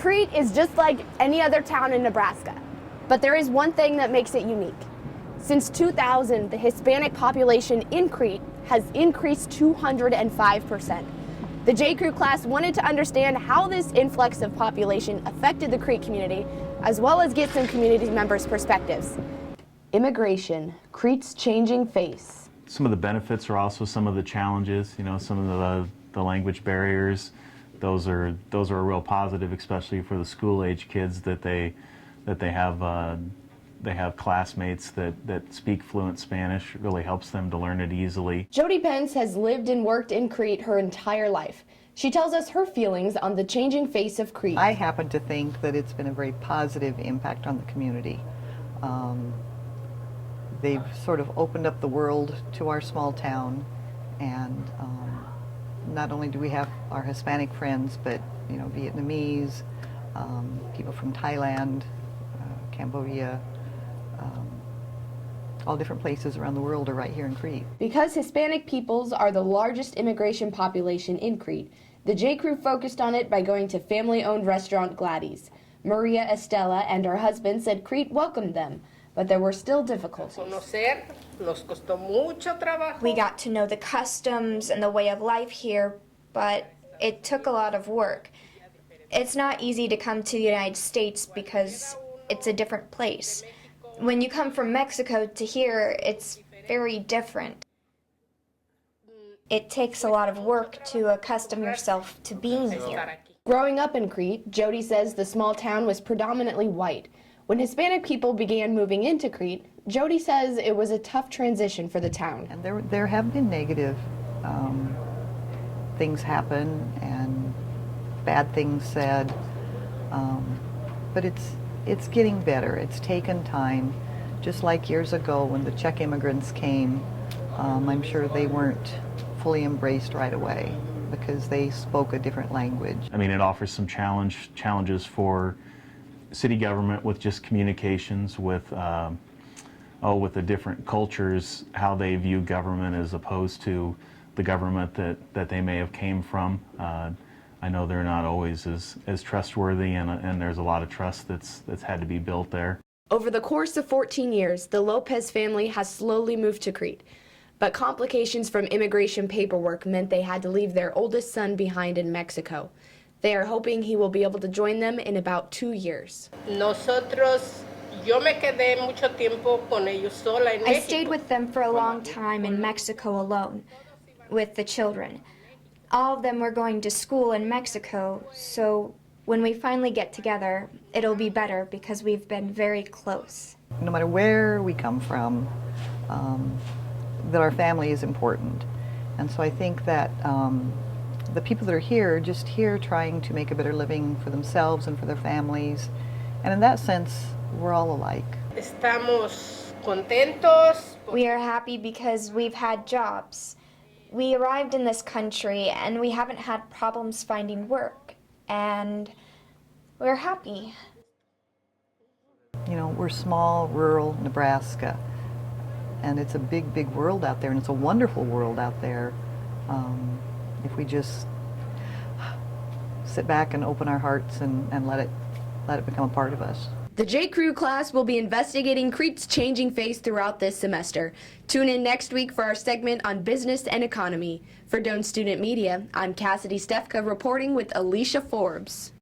Crete is just like any other town in Nebraska, but there is one thing that makes it unique. Since 2000, the Hispanic population in Crete has increased 205%. The J. Crew class wanted to understand how this influx of population affected the Crete community, as well as get some community members' perspectives. Immigration, Crete's changing face. Some of the benefits are also some of the challenges, some of the language barriers. Those are a real positive, especially for the school-age kids, that they have classmates that speak fluent Spanish. It really helps them to learn it easily. Jody Pence has lived and worked in Crete her entire life. She tells us her feelings on the changing face of Crete. I happen to think that it's been a very positive impact on the community. They've sort of opened up the world to our small town, and not only do we have our Hispanic friends, but Vietnamese, people from Thailand, Cambodia, all different places around the world are right here in Crete. Because Hispanic peoples are the largest immigration population in Crete, the J. Crew focused on it by going to family-owned restaurant Gladys. Maria Estella and her husband said Crete welcomed them, but there were still difficulties. We got to know the customs and the way of life here, but it took a lot of work. It's not easy to come to the United States because it's a different place. When you come from Mexico to here, it's very different. It takes a lot of work to accustom yourself to being here. Growing up in Crete, Jody says the small town was predominantly white. When Hispanic people began moving into Crete, Jody says it was a tough transition for the town. And there have been negative things happen and bad things said, but it's getting better. It's taken time. Just like years ago when the Czech immigrants came, I'm sure they weren't fully embraced right away because they spoke a different language. I mean, it offers some challenges for city government with just communications with the different cultures, how they view government as opposed to the government that they may have came from. I know they're not always as trustworthy, and there's a lot of trust that's had to be built there. Over the course of 14 years, the Lopez family has slowly moved to Crete, but complications from immigration paperwork meant they had to leave their oldest son behind in Mexico. They are hoping he will be able to join them in about 2 years. I stayed with them for a long time in Mexico alone, with the children. All of them were going to school in Mexico, so when we finally get together, it'll be better because we've been very close. No matter where we come from, that our family is important. And so I think that the people that are here, just here trying to make a better living for themselves and for their families. And in that sense, we're all alike. We are happy because we've had jobs. We arrived in this country and we haven't had problems finding work. And we're happy. We're small, rural Nebraska. And it's a big, big world out there, and it's a wonderful world out there. If we just sit back and open our hearts and let it become a part of us. The J. Crew class will be investigating Crete's changing face throughout this semester. Tune in next week for our segment on business and economy. For Doane Student Media, I'm Cassidy Stefka reporting with Alicia Forbes.